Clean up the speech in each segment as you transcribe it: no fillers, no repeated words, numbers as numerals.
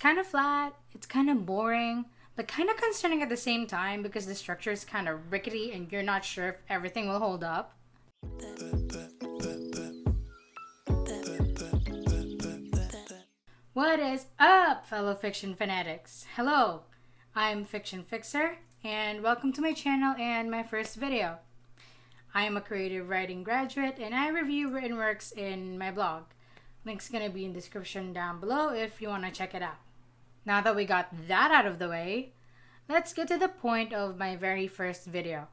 kind of flat, it's kind of boring, but kind of concerning at the same time because the structure is kind of rickety and you're not sure if everything will hold up. What is up, fellow fiction fanatics? Hello, I'm Fiction Fixer, and welcome to my channel and my first video. I am a creative writing graduate, and I review written works in my blog. Link's gonna be in the description down below if you want to check it out. Now that we got that out of the way, let's get to the point of my very first video.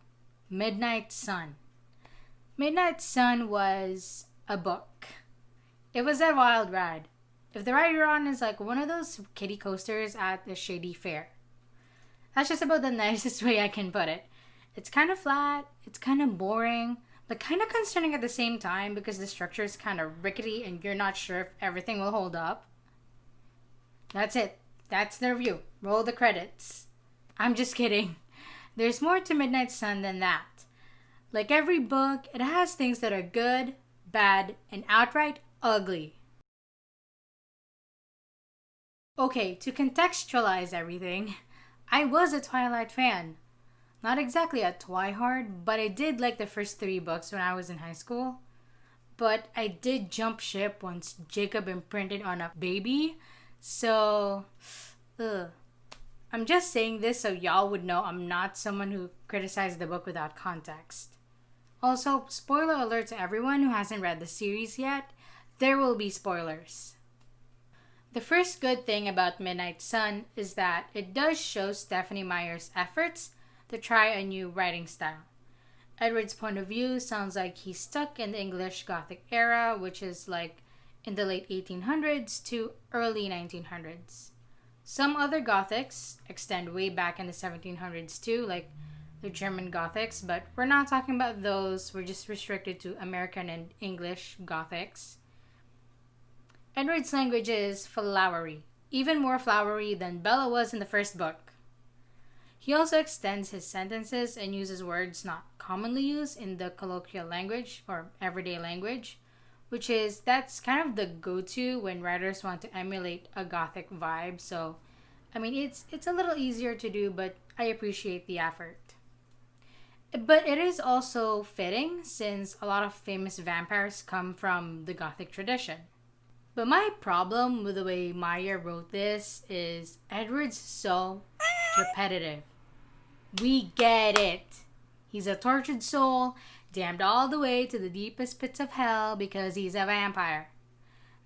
Midnight Sun. Midnight Sun was a book. It was a wild ride. If the ride you're on is like one of those kiddie coasters at a shady fair. That's just about the nicest way I can put it. It's kind of flat, it's kind of boring, but kind of concerning at the same time because the structure is kind of rickety and you're not sure if everything will hold up. That's it. That's the review. Roll the credits. I'm just kidding. There's more to Midnight Sun than that. Like every book, it has things that are good, bad, and outright ugly. Okay, to contextualize everything, I was a Twilight fan. Not exactly a twihard, but I did like the first 3 books when I was in high school. But I did jump ship once Jacob imprinted on a baby. So, I'm just saying this so y'all would know I'm not someone who criticized the book without context. Also, spoiler alert to everyone who hasn't read the series yet, there will be spoilers. The first good thing about Midnight Sun is that it does show Stephenie Meyer's efforts to try a new writing style. Edward's point of view sounds like he's stuck in the English Gothic era, which is like in the late 1800s to early 1900s. Some other Gothics extend way back in the 1700s too, like the German Gothics, but we're not talking about those. We're just restricted to American and English Gothics. Edward's language is flowery, even more flowery than Bella was in the first book. He also extends his sentences and uses words not commonly used in the colloquial language or everyday language, that's kind of the go-to when writers want to emulate a Gothic vibe. So, it's a little easier to do, but I appreciate the effort. But it is also fitting since a lot of famous vampires come from the Gothic tradition. But my problem with the way Meyer wrote this is Edward's so repetitive. We get it. He's a tortured soul, damned all the way to the deepest pits of hell because he's a vampire.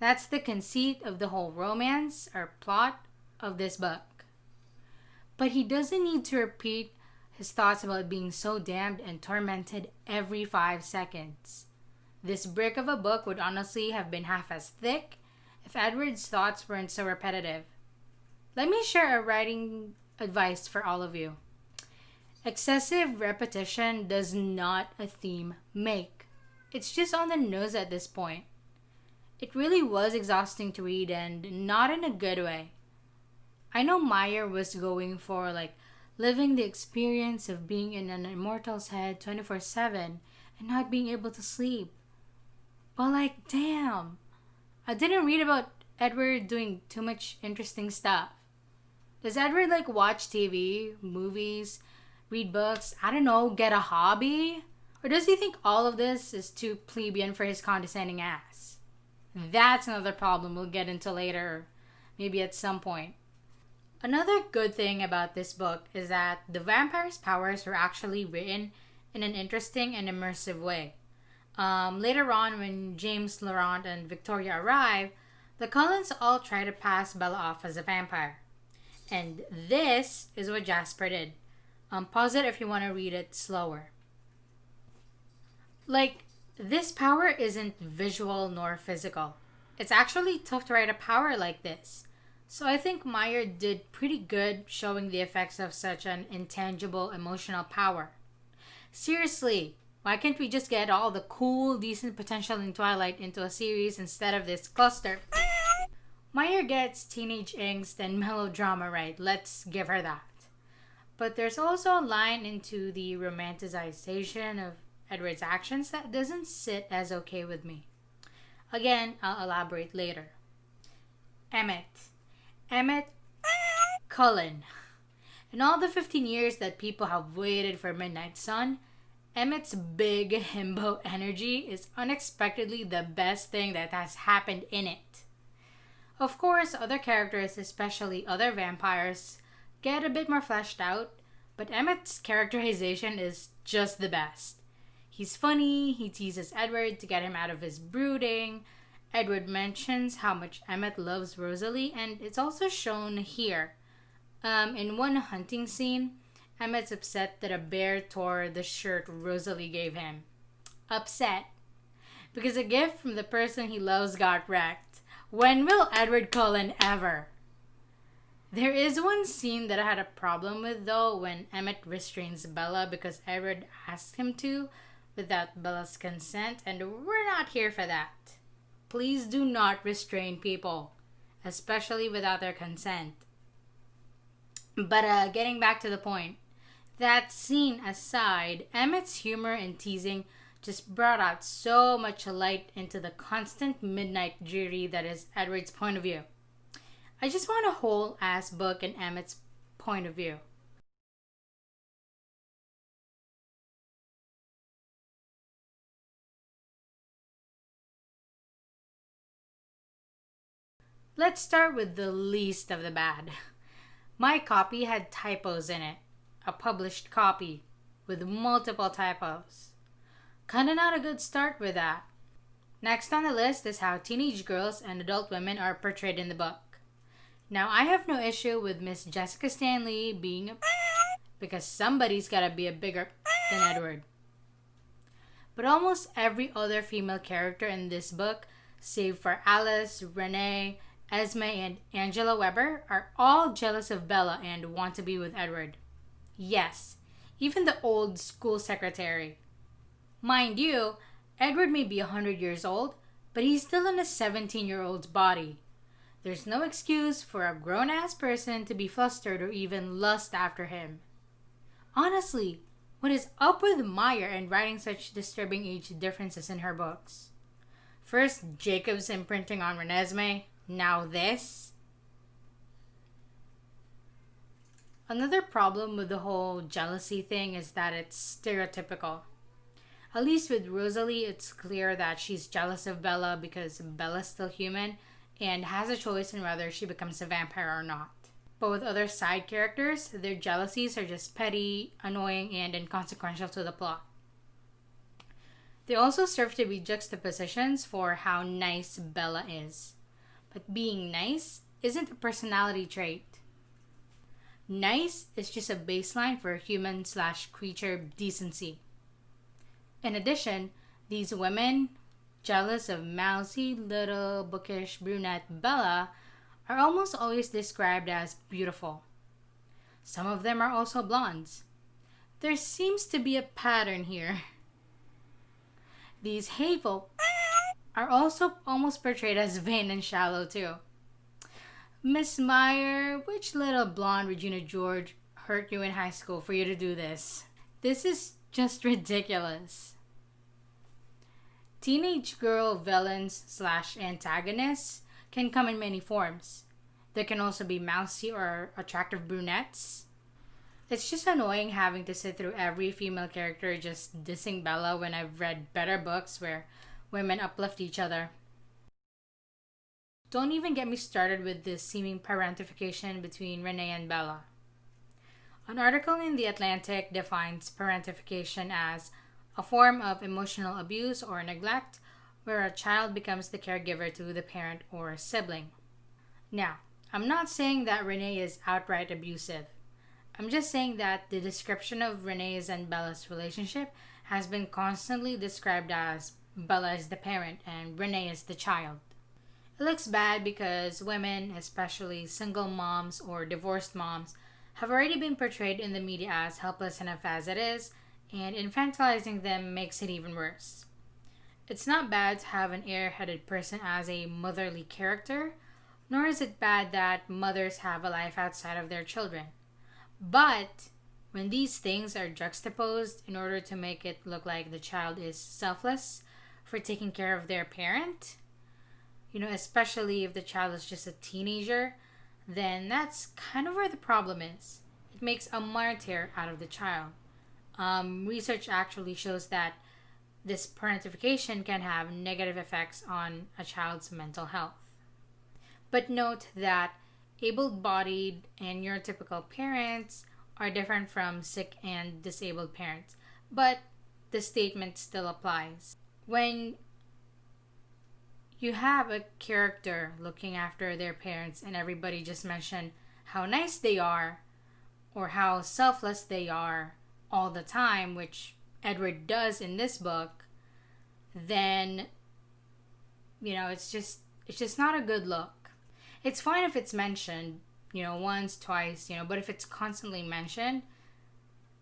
That's the conceit of the whole romance or plot of this book. But he doesn't need to repeat his thoughts about being so damned and tormented every 5 seconds. This brick of a book would honestly have been half as thick if Edward's thoughts weren't so repetitive. Let me share a writing advice for all of you. Excessive repetition does not a theme make. It's just on the nose at this point. It really was exhausting to read and not in a good way. I know Meyer was going for living the experience of being in an immortal's head 24/7 and not being able to sleep. But damn, I didn't read about Edward doing too much interesting stuff. Does Edward watch TV, movies, read books, I don't know, get a hobby? Or does he think all of this is too plebeian for his condescending ass? That's another problem we'll get into later, maybe at some point. Another good thing about this book is that the vampire's powers were actually written in an interesting and immersive way. Later on, when James, Laurent, and Victoria arrive, the Cullens all try to pass Bella off as a vampire. And this is what Jasper did. Pause it if you want to read it slower. This power isn't visual nor physical. It's actually tough to write a power like this. So I think Meyer did pretty good showing the effects of such an intangible emotional power. Seriously, why can't we just get all the cool, decent potential in Twilight into a series instead of this cluster? Meyer gets teenage angst and melodrama right, let's give her that. But there's also a line into the romanticization of Edward's actions that doesn't sit as okay with me. Again, I'll elaborate later. Emmett Cullen. In all the 15 years that people have waited for Midnight Sun, Emmett's big himbo energy is unexpectedly the best thing that has happened in it. Of course, other characters, especially other vampires, get a bit more fleshed out, but Emmett's characterization is just the best. He's funny, he teases Edward to get him out of his brooding. Edward mentions how much Emmett loves Rosalie, and it's also shown here. In one hunting scene, Emmett's upset that a bear tore the shirt Rosalie gave him. Upset. Because a gift from the person he loves got wrecked. When will Edward Cullen ever? There is one scene that I had a problem with though, when Emmett restrains Bella because Edward asked him to without Bella's consent, and we're not here for that. Please do not restrain people, especially without their consent. But getting back to the point, that scene aside, Emmett's humor and teasing just brought out so much light into the constant midnight dreary that is Edward's point of view. I just want a whole ass book in Emmett's point of view. Let's start with the least of the bad. My copy had typos in it. A published copy with multiple typos. Kinda not a good start with that. Next on the list is how teenage girls and adult women are portrayed in the book. Now, I have no issue with Miss Jessica Stanley being a because somebody's gotta be a bigger than Edward. But almost every other female character in this book, save for Alice, Renee, Esme, and Angela Weber, are all jealous of Bella and want to be with Edward. Yes, even the old school secretary. Mind you, Edward may be 100 years old, but he's still in a 17-year-old's body. There's no excuse for a grown-ass person to be flustered or even lust after him. Honestly, what is up with Meyer and writing such disturbing age differences in her books? First, Jacob's imprinting on Renesmee, now this. Another problem with the whole jealousy thing is that it's stereotypical. At least with Rosalie, it's clear that she's jealous of Bella because Bella's still human and has a choice in whether she becomes a vampire or not. But with other side characters, their jealousies are just petty, annoying, and inconsequential to the plot. They also serve to be juxtapositions for how nice Bella is. But being nice isn't a personality trait. Nice is just a baseline for human/creature decency. In addition, these women, jealous of mousy, little, bookish brunette Bella, are almost always described as beautiful. Some of them are also blondes. There seems to be a pattern here. These hateful are also almost portrayed as vain and shallow too. Miss Meyer, which little blonde Regina George hurt you in high school for you to do this? This is just ridiculous. Teenage girl villains/antagonists can come in many forms. There can also be mousy or attractive brunettes. It's just annoying having to sit through every female character just dissing Bella when I've read better books where women uplift each other. Don't even get me started with this seeming parentification between Renee and Bella. An article in The Atlantic defines parentification as a form of emotional abuse or neglect where a child becomes the caregiver to the parent or sibling. Now, I'm not saying that Renee is outright abusive. I'm just saying that the description of Renee's and Bella's relationship has been constantly described as Bella is the parent and Renee is the child. It looks bad because women, especially single moms or divorced moms, have already been portrayed in the media as helpless enough as it is, and infantilizing them makes it even worse. It's not bad to have an airheaded person as a motherly character, nor is it bad that mothers have a life outside of their children. But when these things are juxtaposed in order to make it look like the child is selfless for taking care of their parent, especially if the child is just a teenager, then that's kind of where the problem is. It makes a martyr out of the child. Research actually shows that this parentification can have negative effects on a child's mental health. But note that able bodied and neurotypical parents are different from sick and disabled parents, but the statement still applies. When you have a character looking after their parents and everybody just mentioned how nice they are or how selfless they are all the time, which Edward does in this book, then it's just not a good look. It's fine if it's mentioned, once, twice, but if it's constantly mentioned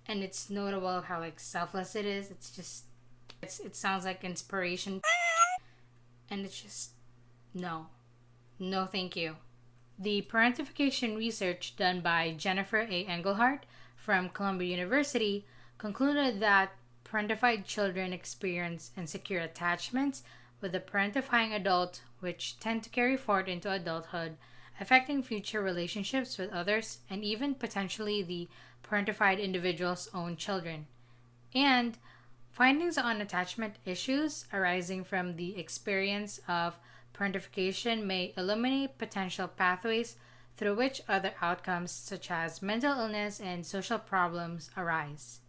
and it's notable how like selfless it is, it sounds like inspiration, and it's just no, thank you. The parentification research done by Jennifer A. Engelhardt from Columbia University concluded that parentified children experience insecure attachments with a parentifying adult, which tend to carry forward into adulthood, affecting future relationships with others and even potentially the parentified individual's own children. And findings on attachment issues arising from the experience of parentification may illuminate potential pathways through which other outcomes such as mental illness and social problems arise.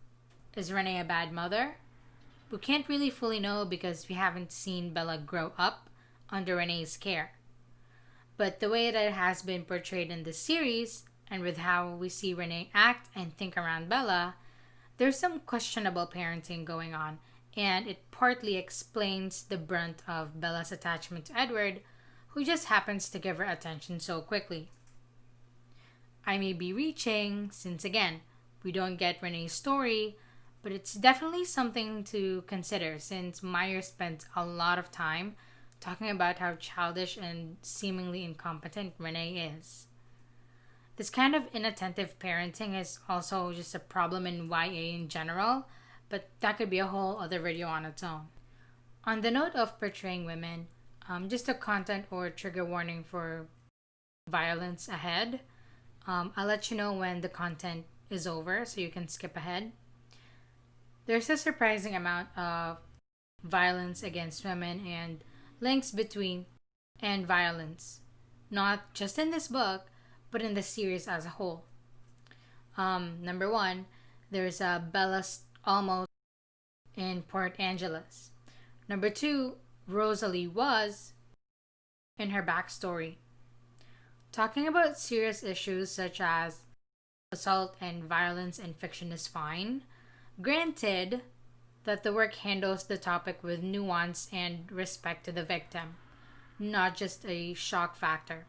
Is Renee a bad mother? We can't really fully know because we haven't seen Bella grow up under Renee's care. But the way that it has been portrayed in the series, and with how we see Renee act and think around Bella, there's some questionable parenting going on, and it partly explains the brunt of Bella's attachment to Edward, who just happens to give her attention so quickly. I may be reaching, since again, we don't get Renee's story, but it's definitely something to consider since Meyer spent a lot of time talking about how childish and seemingly incompetent Renee is. This kind of inattentive parenting is also just a problem in YA in general, but that could be a whole other video on its own. On the note of portraying women, just a content or trigger warning for violence ahead. I'll let you know when the content is over so you can skip ahead. There's a surprising amount of violence against women and links between and violence, not just in this book, but in the series as a whole. Number one, there's a Bella's almost in Port Angeles. Number two, Rosalie was in her backstory. Talking about serious issues such as assault and violence in fiction is fine. Granted that the work handles the topic with nuance and respect to the victim, not just a shock factor.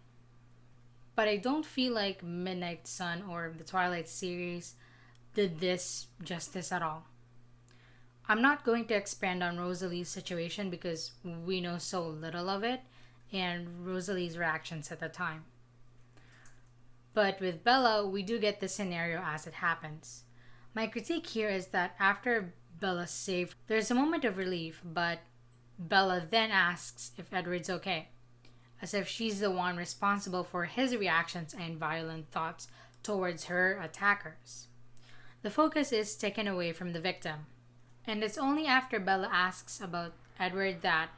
But I don't feel like Midnight Sun or the Twilight series did this justice at all. I'm not going to expand on Rosalie's situation because we know so little of it and Rosalie's reactions at the time. But with Bella, we do get the scenario as it happens. My critique here is that after Bella's saved, there's a moment of relief, but Bella then asks if Edward's okay, as if she's the one responsible for his reactions and violent thoughts towards her attackers. The focus is taken away from the victim, and it's only after Bella asks about Edward that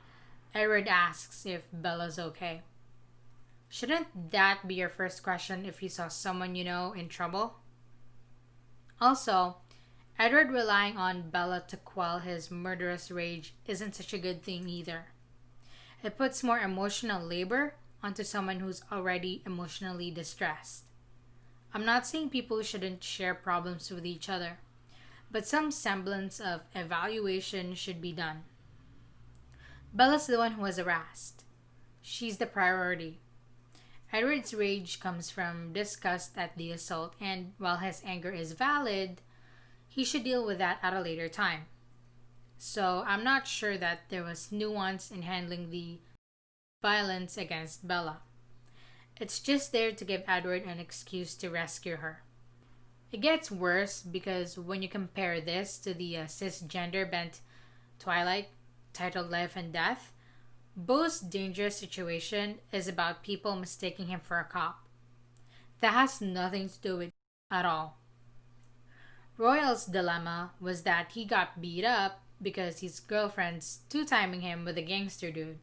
Edward asks if Bella's okay. Shouldn't that be your first question if you saw someone you know in trouble? Also, Edward relying on Bella to quell his murderous rage isn't such a good thing either. It puts more emotional labor onto someone who's already emotionally distressed. I'm not saying people shouldn't share problems with each other, but some semblance of evaluation should be done. Bella's the one who was harassed. She's the priority. Edward's rage comes from disgust at the assault, and while his anger is valid, he should deal with that at a later time. So I'm not sure that there was nuance in handling the violence against Bella. It's just there to give Edward an excuse to rescue her. It gets worse because when you compare this to the cisgender bent Twilight titled Life and Death, Bo's dangerous situation is about people mistaking him for a cop. That has nothing to do with it at all. Royal's dilemma was that he got beat up because his girlfriend's two-timing him with a gangster dude.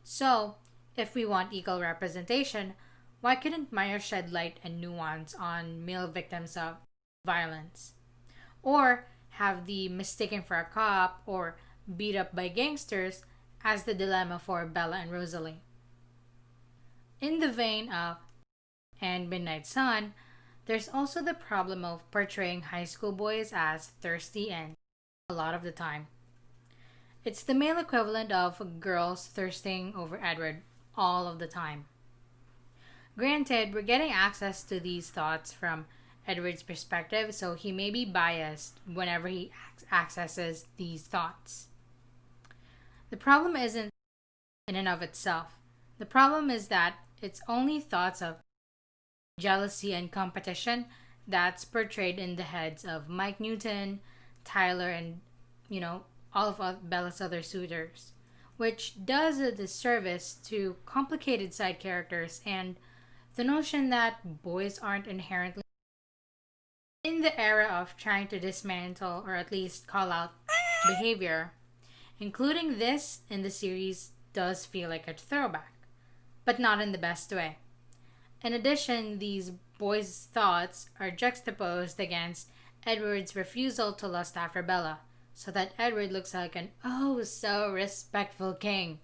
So, if we want equal representation, why couldn't Meyer shed light and nuance on male victims of violence? Or have the mistaken for a cop or beat up by gangsters as the dilemma for Bella and Rosalie? In the vein of and Midnight Sun, there's also the problem of portraying high school boys as thirsty and a lot of the time. It's the male equivalent of girls thirsting over Edward all of the time. Granted, we're getting access to these thoughts from Edward's perspective, so he may be biased whenever he accesses these thoughts. The problem isn't in and of itself. The problem is that it's only thoughts of jealousy and competition that's portrayed in the heads of Mike Newton, Tyler, and, all of Bella's other suitors, which does a disservice to complicated side characters and the notion that boys aren't inherently. In the era of trying to dismantle or at least call out behavior, including this in the series does feel like a throwback, but not in the best way. In addition, these boys' thoughts are juxtaposed against Edward's refusal to lust after Bella, so that Edward looks like an oh so respectful king.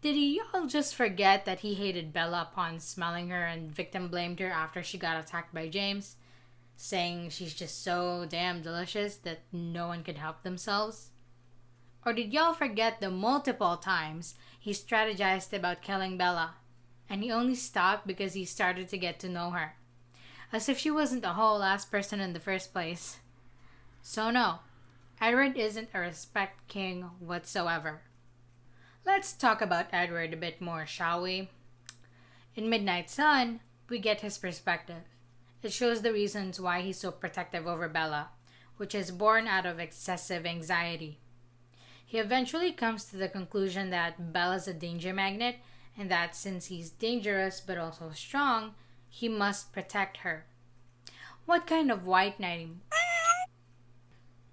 Did y'all just forget that he hated Bella upon smelling her and victim blamed her after she got attacked by James, saying she's just so damn delicious that no one could help themselves? Or did y'all forget the multiple times he strategized about killing Bella, and he only stopped because he started to get to know her, as if she wasn't a whole ass person in the first place? So no, Edward isn't a respect king whatsoever. Let's talk about Edward a bit more, shall we? In Midnight Sun, we get his perspective. It shows the reasons why he's so protective over Bella, which is born out of excessive anxiety. He eventually comes to the conclusion that Bella's a danger magnet and that since he's dangerous but also strong, he must protect her. What kind of white knighting?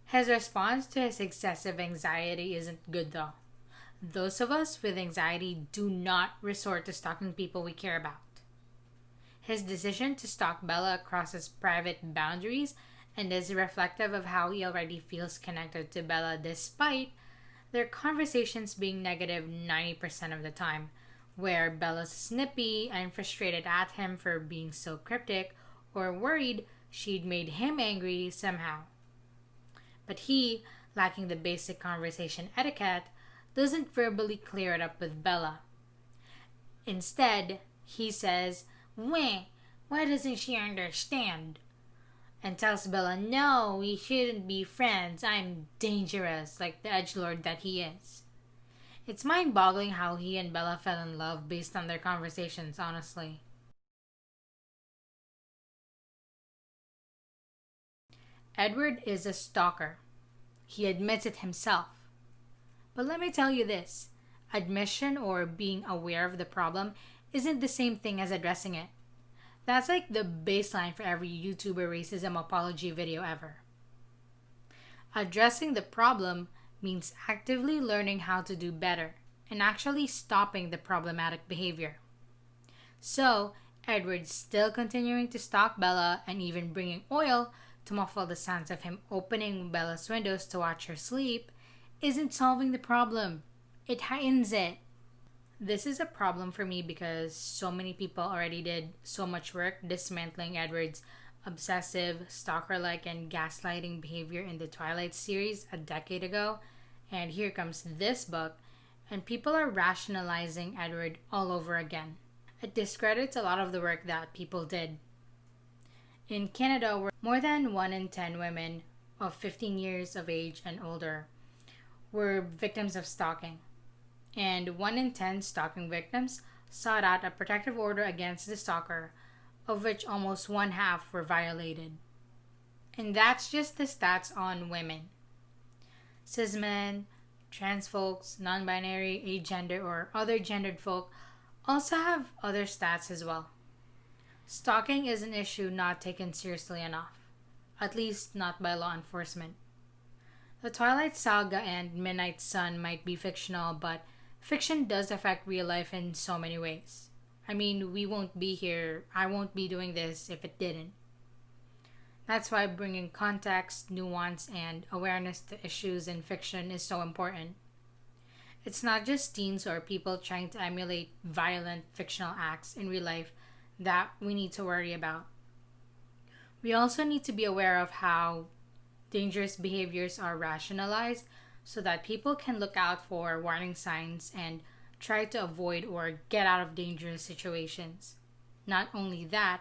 His response to his excessive anxiety isn't good though. Those of us with anxiety do not resort to stalking people we care about. His decision to stalk Bella crosses private boundaries and is reflective of how he already feels connected to Bella despite their conversations being negative 90% of the time, where Bella's snippy and frustrated at him for being so cryptic or worried she'd made him angry somehow. But he, lacking the basic conversation etiquette, doesn't verbally clear it up with Bella. Instead, he says, why doesn't she understand? And tells Bella, no, we shouldn't be friends. I'm dangerous, like the edgelord that he is. It's mind-boggling how he and Bella fell in love based on their conversations, honestly. Edward is a stalker. He admits it himself. But let me tell you this, admission or being aware of the problem isn't the same thing as addressing it. That's like the baseline for every YouTuber racism apology video ever. Addressing the problem means actively learning how to do better and actually stopping the problematic behavior. So, Edward's still continuing to stalk Bella and even bringing oil to muffle the sounds of him opening Bella's windows to watch her sleep isn't solving the problem. It heightens it. This is a problem for me because so many people already did so much work dismantling Edward's obsessive, stalker-like, and gaslighting behavior in the Twilight series a decade ago. And here comes this book, and people are rationalizing Edward all over again. It discredits a lot of the work that people did. In Canada, more than 1 in 10 women of 15 years of age and older were victims of stalking. And 1 in 10 stalking victims sought out a protective order against the stalker, of which almost 1/2 were violated. And that's just the stats on women. Cis men, trans folks, non-binary, agender, or other gendered folk also have other stats as well. Stalking is an issue not taken seriously enough, at least not by law enforcement. The Twilight Saga and Midnight Sun might be fictional, but fiction does affect real life in so many ways. I mean, we won't be here, I won't be doing this if it didn't. That's why bringing context, nuance, and awareness to issues in fiction is so important. It's not just teens or people trying to emulate violent fictional acts in real life that we need to worry about. We also need to be aware of how dangerous behaviors are rationalized so that people can look out for warning signs and try to avoid or get out of dangerous situations. Not only that,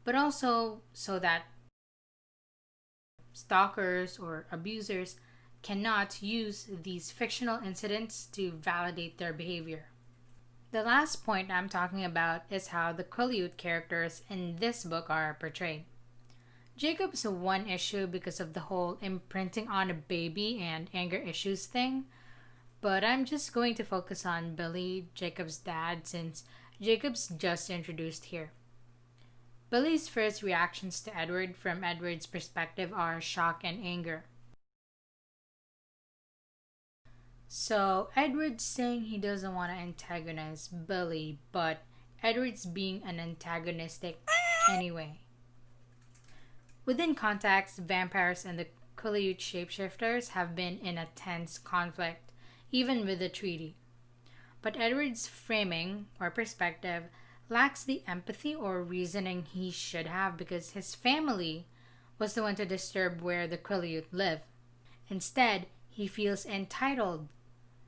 but also so that stalkers or abusers cannot use these fictional incidents to validate their behavior. The last point I'm talking about is how the Quileute characters in this book are portrayed. Jacob's one issue because of the whole imprinting on a baby and anger issues thing, but I'm just going to focus on Billy, Jacob's dad, since Jacob's just introduced here. Billy's first reactions to Edward from Edward's perspective are shock and anger. So, Edward's saying he doesn't want to antagonize Billy, but Edward's being an antagonistic anyway. Within context, vampires and the Quileute shapeshifters have been in a tense conflict, even with the treaty. But Edward's framing, or perspective, lacks the empathy or reasoning he should have because his family was the one to disturb where the Quileute live. Instead, he feels entitled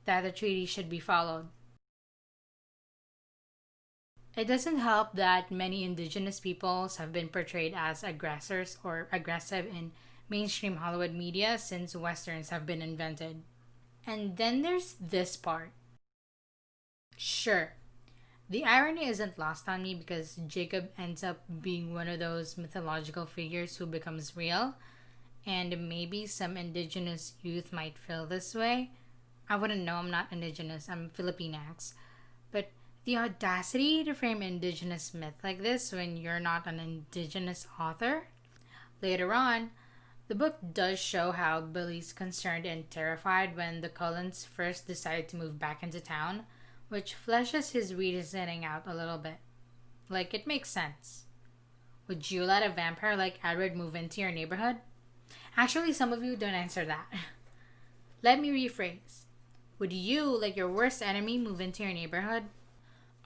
that the treaty should be followed. It doesn't help that many indigenous peoples have been portrayed as aggressors or aggressive in mainstream Hollywood media since westerns have been invented. And then there's this part. Sure, the irony isn't lost on me because Jacob ends up being one of those mythological figures who becomes real, and maybe some indigenous youth might feel this way. I wouldn't know, I'm not indigenous, I'm Filipinax. But the audacity to frame indigenous myth like this when you're not an indigenous author? Later on, the book does show how Billy's concerned and terrified when the Cullens first decide to move back into town, which fleshes his reasoning out a little bit. Like, it makes sense. Would you let a vampire like Edward move into your neighborhood? Actually, some of you don't answer that. Let me rephrase. Would you let your worst enemy move into your neighborhood?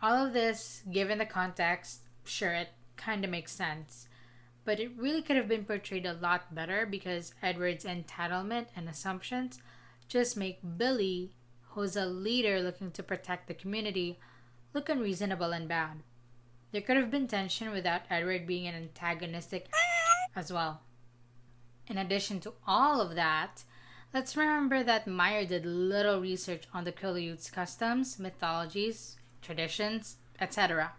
All of this, given the context, sure, it kind of makes sense. But it really could have been portrayed a lot better because Edward's entitlement and assumptions just make Billy, who's a leader looking to protect the community, look unreasonable and bad. There could have been tension without Edward being an antagonistic as well. In addition to all of that, let's remember that Meyer did little research on the Quileute's customs, mythologies, traditions, etc.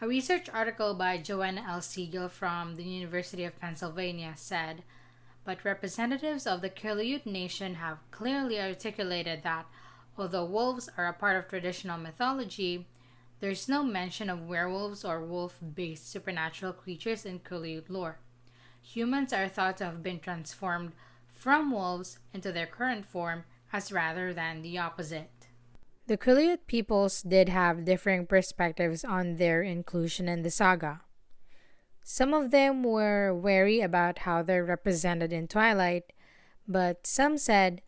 A research article by Joanna L. Siegel from the University of Pennsylvania said, but representatives of the Quileute nation have clearly articulated that, although wolves are a part of traditional mythology, there's no mention of werewolves or wolf-based supernatural creatures in Quileute lore. Humans are thought to have been transformed from wolves into their current form as rather than the opposite. The Quileute peoples did have differing perspectives on their inclusion in the saga. Some of them were wary about how they're represented in Twilight, but some said,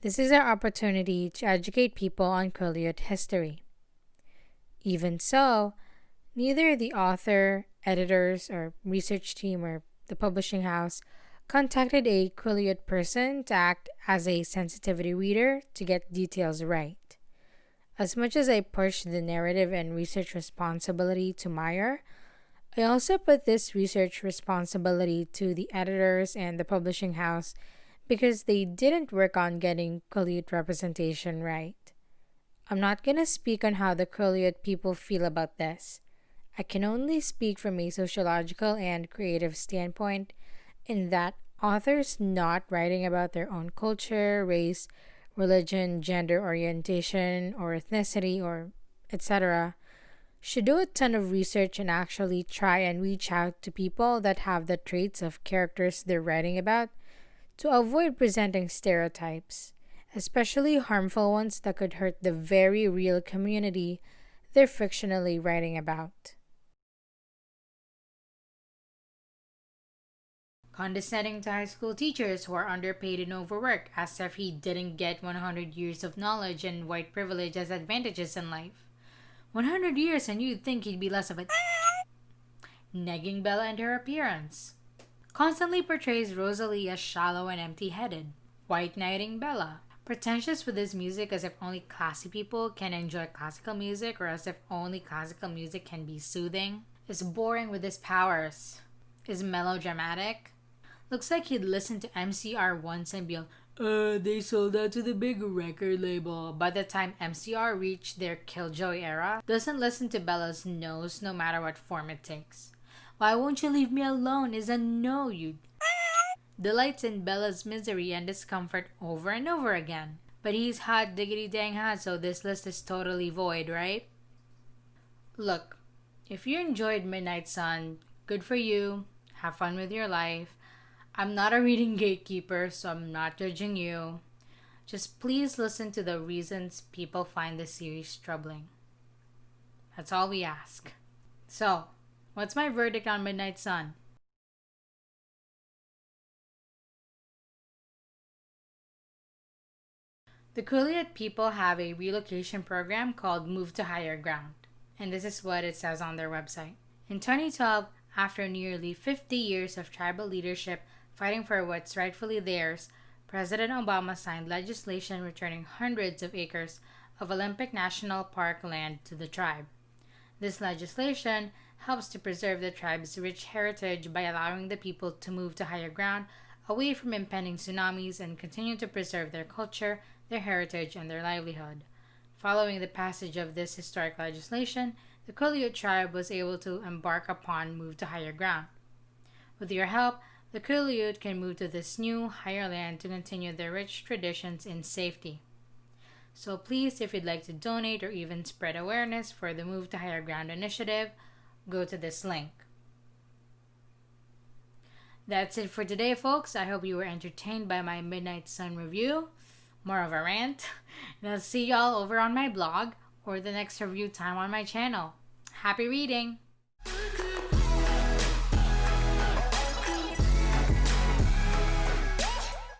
this is our opportunity to educate people on Quileute history. Even so, neither the author, editors, or research team or the publishing house contacted a Quileute person to act as a sensitivity reader to get details right. As much as I push the narrative and research responsibility to Meyer, I also put this research responsibility to the editors and the publishing house because they didn't work on getting Quileute representation right. I'm not going to speak on how the Quileute people feel about this. I can only speak from a sociological and creative standpoint in that authors not writing about their own culture, race, religion, gender orientation, or ethnicity, or etc., Should do a ton of research and actually try and reach out to people that have the traits of characters they're writing about to avoid presenting stereotypes, especially harmful ones that could hurt the very real community they're fictionally writing about. Condescending to high school teachers who are underpaid and overworked, as if he didn't get 100 years of knowledge and white privilege as advantages in life. 100 years and you'd think he'd be less of a negging Bella and her appearance. Constantly portrays Rosalie as shallow and empty headed, white knighting Bella. Pretentious with his music as if only classy people can enjoy classical music or as if only classical music can be soothing. Is boring with his powers. Is melodramatic. Looks like he'd listen to MCR once and be like, they sold out to the big record label. By the time MCR reached their Killjoy era, doesn't listen to Bella's no's no matter what form it takes. Why won't you leave me alone is a no, you delights in Bella's misery and discomfort over and over again. But he's hot diggity dang hot, so this list is totally void, right? Look, if you enjoyed Midnight Sun, good for you. Have fun with your life. I'm not a reading gatekeeper, so I'm not judging you. Just please listen to the reasons people find this series troubling. That's all we ask. So, what's my verdict on Midnight Sun? The Quileute people have a relocation program called Move to Higher Ground, and this is what it says on their website. In 2012, after nearly 50 years of tribal leadership fighting for what's rightfully theirs, President Obama signed legislation returning hundreds of acres of Olympic National Park land to the tribe. This legislation helps to preserve the tribe's rich heritage by allowing the people to move to higher ground away from impending tsunamis and continue to preserve their culture, their heritage, and their livelihood. Following the passage of this historic legislation, the Quileute tribe was able to embark upon Move to Higher Ground. With your help, the Quileute can move to this new, higher land to continue their rich traditions in safety. So please, if you'd like to donate or even spread awareness for the Move to Higher Ground initiative, go to this link. That's it for today, folks. I hope you were entertained by my Midnight Sun review. More of a rant. And I'll see y'all over on my blog or the next review time on my channel. Happy reading!